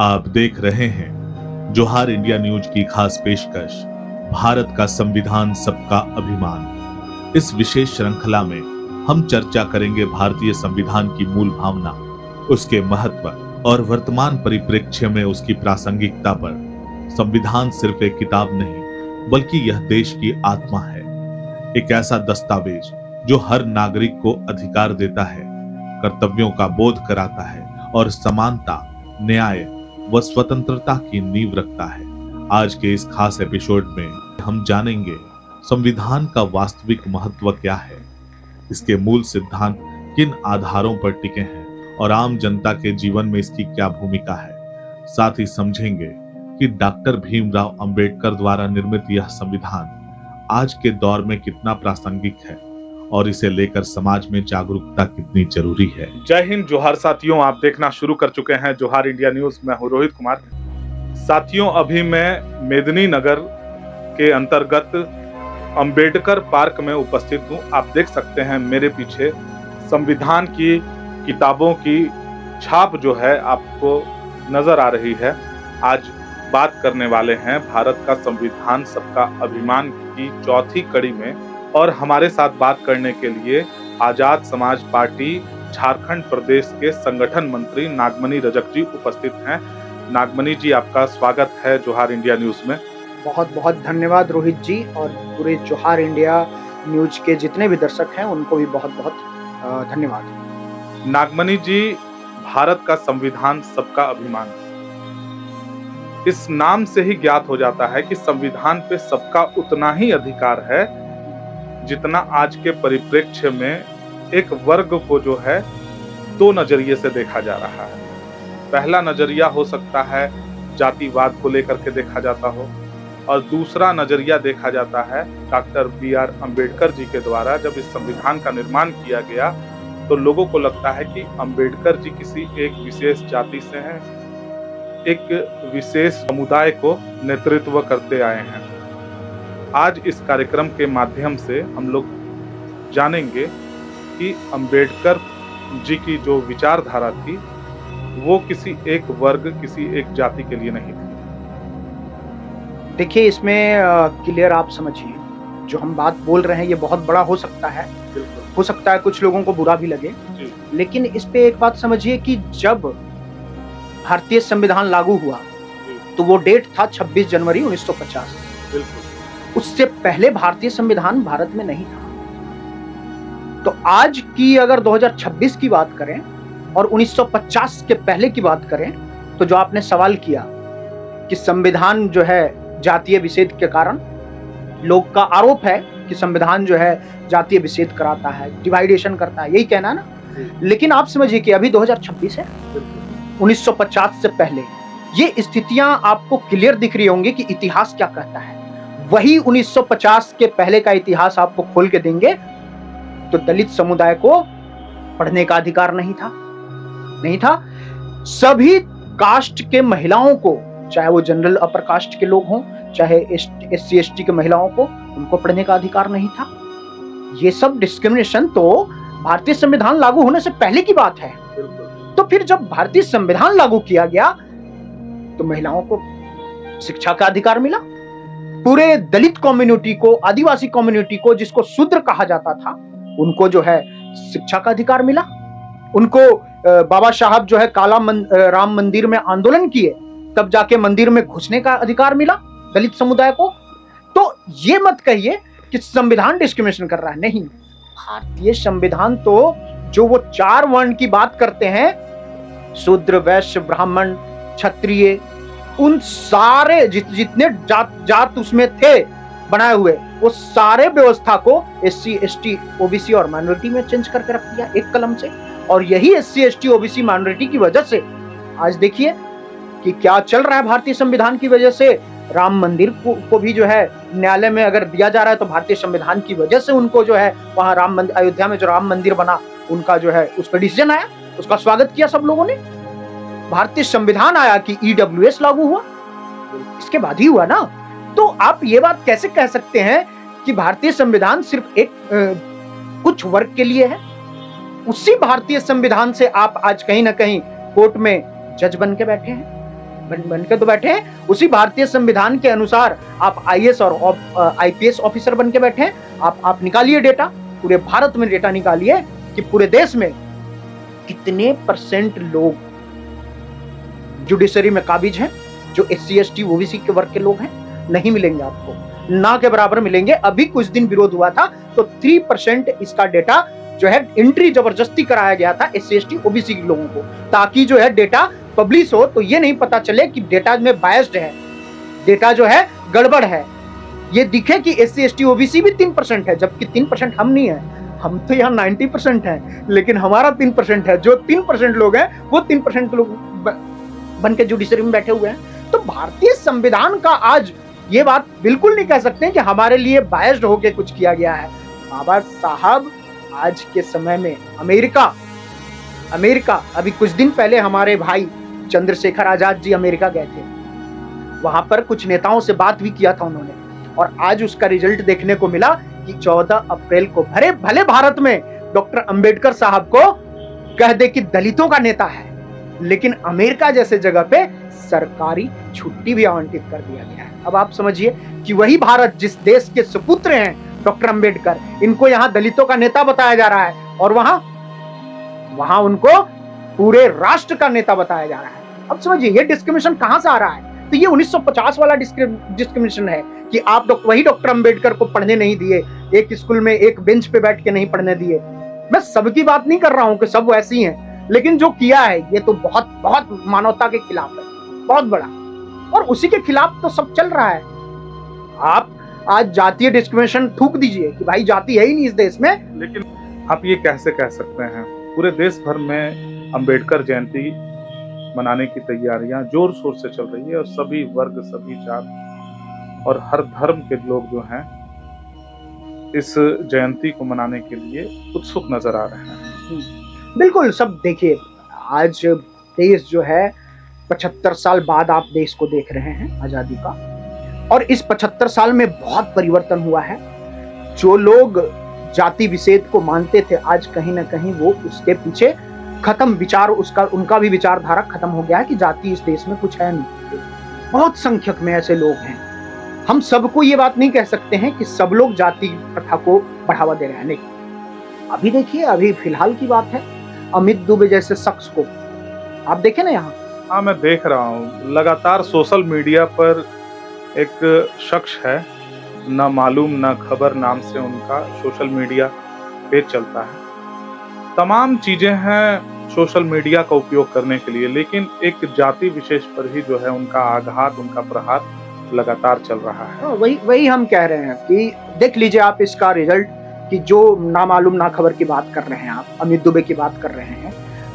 आप देख रहे हैं जोहार इंडिया न्यूज की खास पेशकश भारत का संविधान सबका अभिमान। इस विशेष श्रृंखला में हम चर्चा करेंगे भारतीय संविधान की मूल भावना, उसके महत्व और वर्तमान परिप्रेक्ष्य में उसकी प्रासंगिकता पर। संविधान सिर्फ एक किताब नहीं, बल्कि यह देश की आत्मा है। एक ऐसा दस्तावेज जो हर नागरिक को अधिकार देता है, कर्तव्यों का बोध कराता है और समानता, न्याय व स्वतंत्रता की नींव रखता है। आज के इस खास एपिसोड में हम जानेंगे संविधान का वास्तविक महत्व क्या है, इसके मूल सिद्धांत किन आधारों पर टिके हैं और आम जनता के जीवन में इसकी क्या भूमिका है। साथ ही समझेंगे कि डॉक्टर भीमराव अंबेडकर द्वारा निर्मित यह संविधान आज के दौर में कितना प्रासंगिक है और इसे लेकर समाज में जागरूकता कितनी जरूरी है। जय हिंद, जोहार साथियों। आप देखना शुरू कर चुके हैं जोहार इंडिया न्यूज। मैं हूं रोहित कुमार। साथियों, अभी मैं मेदिनी नगर के अंतर्गत अंबेडकर पार्क में उपस्थित हूं। आप देख सकते हैं मेरे पीछे संविधान की किताबों की छाप जो है आपको नजर आ रही है। आज बात करने वाले हैं भारत का संविधान सबका अभिमान की चौथी कड़ी में, और हमारे साथ बात करने के लिए आजाद समाज पार्टी झारखंड प्रदेश के संगठन मंत्री नागमणि रजक जी उपस्थित हैं। नागमणि जी, आपका स्वागत है जोहार इंडिया न्यूज में। बहुत बहुत धन्यवाद रोहित जी, और पूरे जोहार इंडिया न्यूज के जितने भी दर्शक हैं उनको भी बहुत बहुत धन्यवाद। नागमणि जी, भारत का संविधान सबका अभिमान, इस नाम से ही ज्ञात हो जाता है कि संविधान पे सबका उतना ही अधिकार है जितना आज के परिप्रेक्ष्य में एक वर्ग को जो है दो नजरिए से देखा जा रहा है। पहला नजरिया हो सकता है जातिवाद को लेकर के देखा जाता हो, और दूसरा नजरिया देखा जाता है डॉक्टर बी.आर. अंबेडकर जी के द्वारा जब इस संविधान का निर्माण किया गया तो लोगों को लगता है कि अंबेडकर जी किसी एक विशेष जाति से हैं, एक विशेष समुदाय को नेतृत्व करते आए हैं। आज इस कार्यक्रम के माध्यम से हम लोग जानेंगे कि अंबेडकर जी की जो विचारधारा थी वो किसी एक वर्ग, किसी एक जाति के लिए नहीं थी। देखिए, इसमें क्लियर आप समझिए, जो हम बात बोल रहे हैं ये बहुत बड़ा हो सकता है, हो सकता है कुछ लोगों को बुरा भी लगे, लेकिन इस पे एक बात समझिए कि जब भारतीय संविधान लागू हुआ तो वो डेट था 26 जनवरी 1950। उससे पहले भारतीय संविधान भारत में नहीं था। तो आज की अगर 2026 की बात करें और 1950 के पहले की बात करें, तो जो आपने सवाल किया कि संविधान जो है जातीय विषेद के कारण, लोग का आरोप है कि संविधान जो है जातीय विषेद कराता है, डिवाइडेशन करता है, यही कहना है ना। लेकिन आप समझिए कि अभी 2026 है, 1950 से पहले ये स्थितियां आपको क्लियर दिख रही होंगी कि इतिहास क्या कहता है। वही 1950 के पहले का इतिहास आपको खोल के देंगे तो दलित समुदाय को पढ़ने का अधिकार नहीं था। सभी कास्ट के महिलाओं को, चाहे वो जनरल अपर कास्ट के लोग हों, चाहे SC ST के महिलाओं को, उनको पढ़ने का अधिकार नहीं था। ये सब डिस्क्रिमिनेशन तो भारतीय संविधान लागू होने से पहले की बात है। तो फिर जब भारतीय संविधान लागू किया गया तो महिलाओं को शिक्षा का अधिकार मिला। पूरे दलित कम्युनिटी को, आदिवासी कम्युनिटी को, जिसको शूद्र कहा जाता था, उनको जो है शिक्षा का अधिकार मिला। उनको बाबा साहब जो है राम मंदिर में आंदोलन किए, तब जाके मंदिर में घुसने का अधिकार मिला दलित समुदाय को। तो ये मत कहिए कि संविधान डिस्क्रिमिनेशन कर रहा है, नहीं। भारतीय संविधान तो जो वो 4 वर्ण की बात करते हैं, शूद्र, वैश्य, ब्राह्मण, क्षत्रिय, उन सारे जितने जात उसमें थे बनाए हुए, वो सारे व्यवस्था को SC ST OBC और माइनॉरिटी में चेंज करके रख दिया एक कलम से। और यही SC ST OBC माइनॉरिटी की वजह से आज देखिए कि क्या चल रहा है। भारतीय संविधान की वजह से राम मंदिर को भी जो है न्यायालय में अगर दिया जा रहा है तो भारतीय संविधान की वजह से उनको जो है वहां अयोध्या में जो राम मंदिर बना, उनका जो है उस पर डिसीजन आया, उसका स्वागत किया सब लोगों ने। भारतीय संविधान आया कि EWS लागू हुआ, इसके बाद ही हुआ ना। तो आप ये बात कैसे कह सकते हैं कि भारतीय संविधान सिर्फ एक कुछ वर्ग के लिए है? उसी भारतीय संविधान से आप आज कहीं ना कहीं कोर्ट में जज बन के बैठे हैं। बन के तो बैठे हैं। उसी भारतीय संविधान के अनुसार आप आईएएस और आईपीएस ऑफिसर बन के बैठे हैं। आप निकालिए डेटा, पूरे भारत में डेटा निकालिए कि पूरे देश में कितने % लोग जुडिशरी में काबिज हैं, जो SC ST OBC के वर्ग के लोग हैं। नहीं मिलेंगे आपको, ना के बराबर मिलेंगे। अभी कुछ दिन विरोध हुआ था तो 3% इसका डेटा जो है एंट्री जबरदस्ती कराया गया था SC ST OBC के लोगों को, ताकि जो है डेटा पब्लिश हो तो ये नहीं पता चले कि डेटा में बायस्ड है, डेटा जो है गड़बड़ है। ये दिखे कि SC ST OBC भी 3% है, जबकि 3% हम नहीं है। हम तो यहाँ 90% है, लेकिन हमारा 3% है। जो 3% लोग हैं वो 3% लोग बन के जुडिशरी में बैठे हुए हैं। तो भारतीय संविधान का आज ये बात बिल्कुल नहीं कह सकते हैं कि हमारे लिए बायस्ड होके कुछ किया गया है। बाबा साहब आज के समय में अमेरिका अभी कुछ दिन पहले हमारे भाई चंद्रशेखर आजाद जी अमेरिका गए थे। वहां पर कुछ नेताओं से बात भी किया था उन्होंने, और आज उसका रिजल्ट देखने को मिला कि 14 अप्रैल को भले भारत में डॉक्टर अंबेडकर साहब को कह दे कि दलितों का नेता है, लेकिन अमेरिका जैसे जगह पे सरकारी छुट्टी भी आवंटित कर दिया गया है। अब आप समझिए कि वही भारत जिस देश के सुपुत्र हैं डॉक्टर अंबेडकर, इनको यहाँ दलितों का नेता बताया जा रहा है, और वहां उनको पूरे राष्ट्र का नेता बताया जा रहा है। अब समझिए ये डिस्क्रिमिनेशन कहां से आ रहा है। तो ये 1950 वाला डिस्क्रिमिनेशन है कि आप वही डॉक्टर अंबेडकर को पढ़ने नहीं दिए, एक स्कूल में एक बेंच पे बैठ के नहीं पढ़ने दिए। मैं सबकी बात नहीं कर रहा हूं कि सब वैसी हैं, लेकिन जो किया है ये तो बहुत बहुत मानवता के खिलाफ है, बहुत बड़ा, और उसी के खिलाफ तो सब चल रहा है। आप आज जातीय डिस्क्रिमिनेशन थूक दीजिए कि भाई जाति है ही नहीं इस देश में। लेकिन आप ये कैसे कह सकते हैं, पूरे देश भर में अंबेडकर जयंती मनाने की तैयारियां जोर शोर से चल रही है, और सभी वर्ग, सभी जात और हर धर्म के लोग जो हैं इस जयंती को मनाने के लिए उत्सुक नजर आ रहे हैं। बिल्कुल, सब देखिए आज देश जो है 75 साल बाद आप देश को देख रहे हैं आजादी का, और इस 75 साल में बहुत परिवर्तन हुआ है। जो लोग जाति विषेद को मानते थे, आज कहीं ना कहीं वो उसके पीछे खत्म विचार, उनका भी विचारधारा खत्म हो गया है कि जाति इस देश में कुछ है नहीं। बहुत संख्यक में ऐसे लोग हैं। हम सबको ये बात नहीं कह सकते हैं कि सब लोग जाति प्रथा को बढ़ावा दे रहे हैं, नहीं। अभी देखिए, अभी फिलहाल की बात है, अमित दुबे जैसे शख्स को आप देखें ना यहाँ। हाँ, मैं देख रहा हूँ लगातार सोशल मीडिया पर एक शख्स है, ना मालूम ना खबर नाम से उनका सोशल मीडिया पेज चलता है। तमाम चीजें हैं सोशल मीडिया का उपयोग करने के लिए, लेकिन एक जाति विशेष पर ही जो है उनका आघात, उनका प्रहार लगातार चल रहा है। वही हम कह रहे हैं कि देख लीजिए आप इसका रिजल्ट, कि जो ना मालूम ना खबर की बात कर रहे हैं आप, अमित दुबे की बात कर रहे हैं,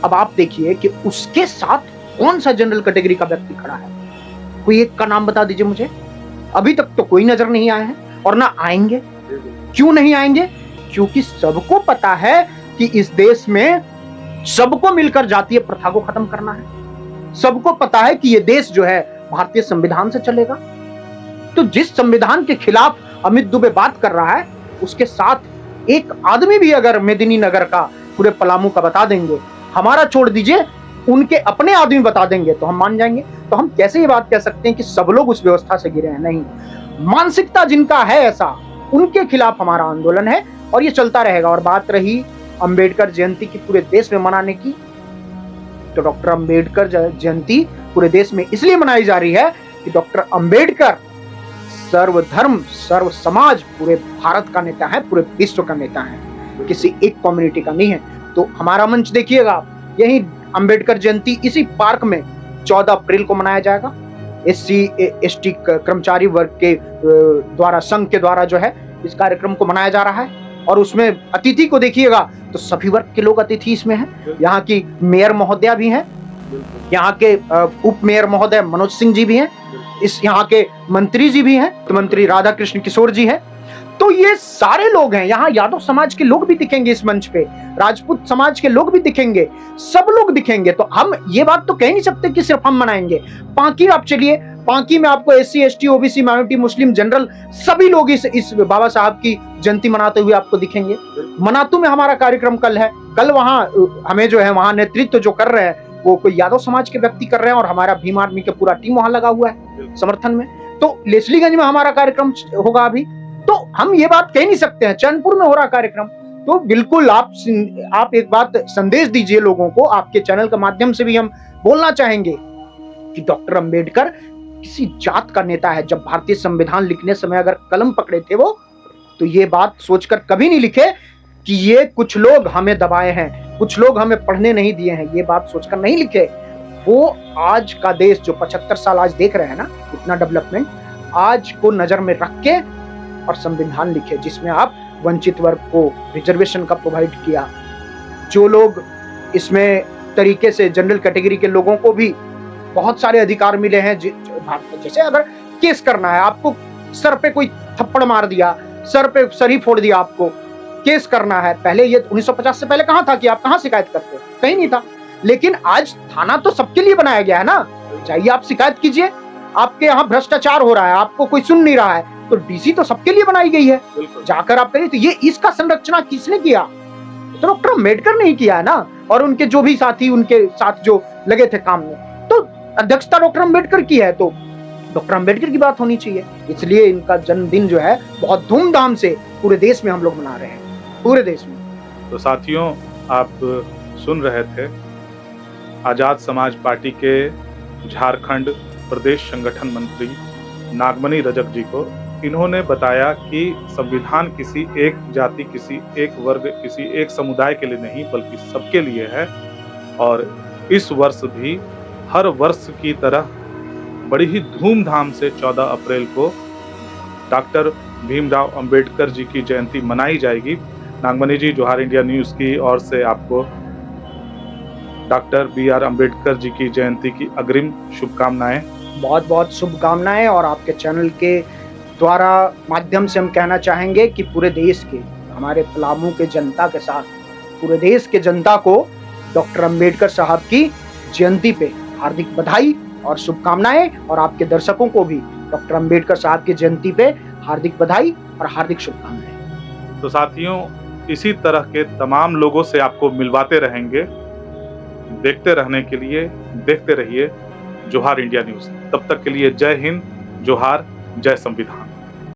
अब आप देखिए कि उसके साथ कौन सा जनरल कैटेगरी का व्यक्ति खड़ा है। कोई एक का नाम बता दीजिए मुझे। अभी तक तो कोई नजर नहीं आया है, और ना आएंगे। क्यों नहीं आएंगे? क्योंकि सबको पता है कि इस देश में सबको मिलकर जातीय प्रथा को खत्म करना है। सबको पता है कि ये देश जो है भारतीय संविधान से चलेगा। तो जिस संविधान के खिलाफ अमित दुबे बात कर रहा है, उसके साथ एक आदमी भी अगर मेदिनीनगर का, पूरे पलामू का बता देंगे, हमारा छोड़ दीजिए उनके अपने आदमी बता देंगे, तो हम मान जाएंगे। तो हम कैसे ये बात कह सकते हैं कि सब लोग उस व्यवस्था से गिरे हैं? नहीं, मानसिकता जिनका है ऐसा, उनके खिलाफ हमारा आंदोलन है, और ये चलता रहेगा। और बात रही अंबेडकर जयंती की पूरे देश में मनाने की, तो डॉक्टर अंबेडकर जयंती पूरे देश में इसलिए मनाई जा रही है कि डॉक्टर अंबेडकर सर्वधर्म सर्व समाज पूरे भारत का नेता है, पूरे विश्व का नेता है, किसी एक कम्युनिटी का नहीं है। तो हमारा मंच देखिएगा, यही अंबेडकर जयंती इसी पार्क में 14 अप्रैल को मनाया जाएगा। SC ST कर्मचारी वर्ग के द्वारा, संघ के द्वारा जो है इस कार्यक्रम को मनाया जा रहा है, और उसमें अतिथि को देखिएगा तो सभी वर्ग के लोग अतिथि इसमें हैं। यहाँ की मेयर महोदया भी हैं, यहाँ के उप मेयर महोदय मनोज सिंह जी भी हैं, इस यहाँ के मंत्री जी भी हैं, तो मंत्री राधा कृष्ण किशोर जी हैं। तो ये सारे लोग हैं। यहाँ यादव समाज के लोग भी दिखेंगे इस मंच पे, राजपूत समाज के लोग भी दिखेंगे, सब लोग दिखेंगे। तो हम ये बात तो कह नहीं सकते कि सिर्फ हम मनाएंगे। पांकी आप चलिए, पांकी में आपको SC ST OBC माइनॉरिटी मुस्लिम जनरल सभी लोग इस बाबा साहब की जयंती मनाते हुए आपको दिखेंगे। मनातू में हमारा कार्यक्रम कल है। कल वहाँ हमें जो है वहाँ नेतृत्व जो कर रहे हैं वो कोई यादव समाज के व्यक्ति कर रहे हैं और हमारा भीम आर्मी का पूरा टीम वहां लगा हुआ है समर्थन में। तो लेस्लीगंज में हमारा कार्यक्रम होगा अभी, तो हम ये बात कह नहीं सकते हैं। चैनपुर में हो रहा कार्यक्रम, तो बिल्कुल आप एक बात संदेश दीजिए लोगों को। आपके चैनल के माध्यम से भी हम बोलना चाहेंगे कि डॉक्टर अंबेडकर किसी जात का नेता है। जब भारतीय संविधान लिखने समय अगर कलम पकड़े थे वो, तो ये बात सोचकर कभी नहीं लिखे कि ये कुछ लोग हमें दबाए हैं, कुछ लोग हमें पढ़ने नहीं दिए हैं, ये बात सोचकर नहीं लिखे। वो आज का देश जो 75 साल आज देख रहे हैं ना, इतना डेवलपमेंट, आज को नजर में रख के और संविधान लिखे जिसमें आप वंचित वर्ग को रिजर्वेशन का प्रोवाइड किया। जो लोग इसमें तरीके से जनरल कैटेगरी के लोगों को भी बहुत सारे अधिकार मिले हैं। जैसे अगर केस करना है, आपको सर पे कोई थप्पड़ मार दिया, सर पे सर ही फोड़ दिया, आपको केस करना है। पहले ये 1950 से पहले कहां था कि आप कहां शिकायत करते, कहीं नहीं था। लेकिन आज थाना तो सबके लिए बनाया गया है ना, जाइए आप शिकायत कीजिए। आपके यहाँ भ्रष्टाचार हो रहा है, आपको कोई सुन नहीं रहा है, तो डीसी तो सबके लिए बनाई गई है, जाकर आप करिए। तो ये इसका संरचना किसने किया? तो डॉक्टर अम्बेडकर ने ही किया है ना, और उनके जो भी साथी उनके साथ जो लगे थे काम में, तो अध्यक्षता डॉक्टर अम्बेडकर की है, तो डॉक्टर अम्बेडकर की बात होनी चाहिए। इसलिए इनका जन्मदिन जो है बहुत धूमधाम से पूरे देश में हम लोग मना रहे हैं, पूरे देश में। तो साथियों, आप सुन रहे थे आजाद समाज पार्टी के झारखंड प्रदेश संगठन मंत्री नागमणि रजक जी को। इन्होंने बताया कि संविधान किसी एक जाति, किसी एक वर्ग, किसी एक समुदाय के लिए नहीं बल्कि सबके लिए है। और इस वर्ष भी हर वर्ष की तरह बड़ी ही धूमधाम से 14 अप्रैल को डॉक्टर भीमराव अंबेडकर जी की जयंती मनाई जाएगी। नागमणि जी, जोहार इंडिया न्यूज की ओर से आपको डॉक्टर BR अम्बेडकर जी की जयंती की अग्रिम शुभकामनाएं। बहुत बहुत शुभकामनाएं। और आपके चैनल के द्वारा माध्यम से हम कहना चाहेंगे कि पूरे देश के, हमारे पलामू के जनता के साथ पूरे देश के जनता को डॉक्टर अम्बेडकर साहब की जयंती पे हार्दिक बधाई और शुभकामनाएं। और आपके दर्शकों को भी डॉक्टर अम्बेडकर साहब की जयंती पे हार्दिक बधाई और हार्दिक शुभकामनाएं। तो साथियों, इसी तरह के तमाम लोगों से आपको मिलवाते रहेंगे। देखते रहने के लिए देखते रहिए जोहार इंडिया न्यूज। तब तक के लिए जय हिंद, जोहार, जय संविधान।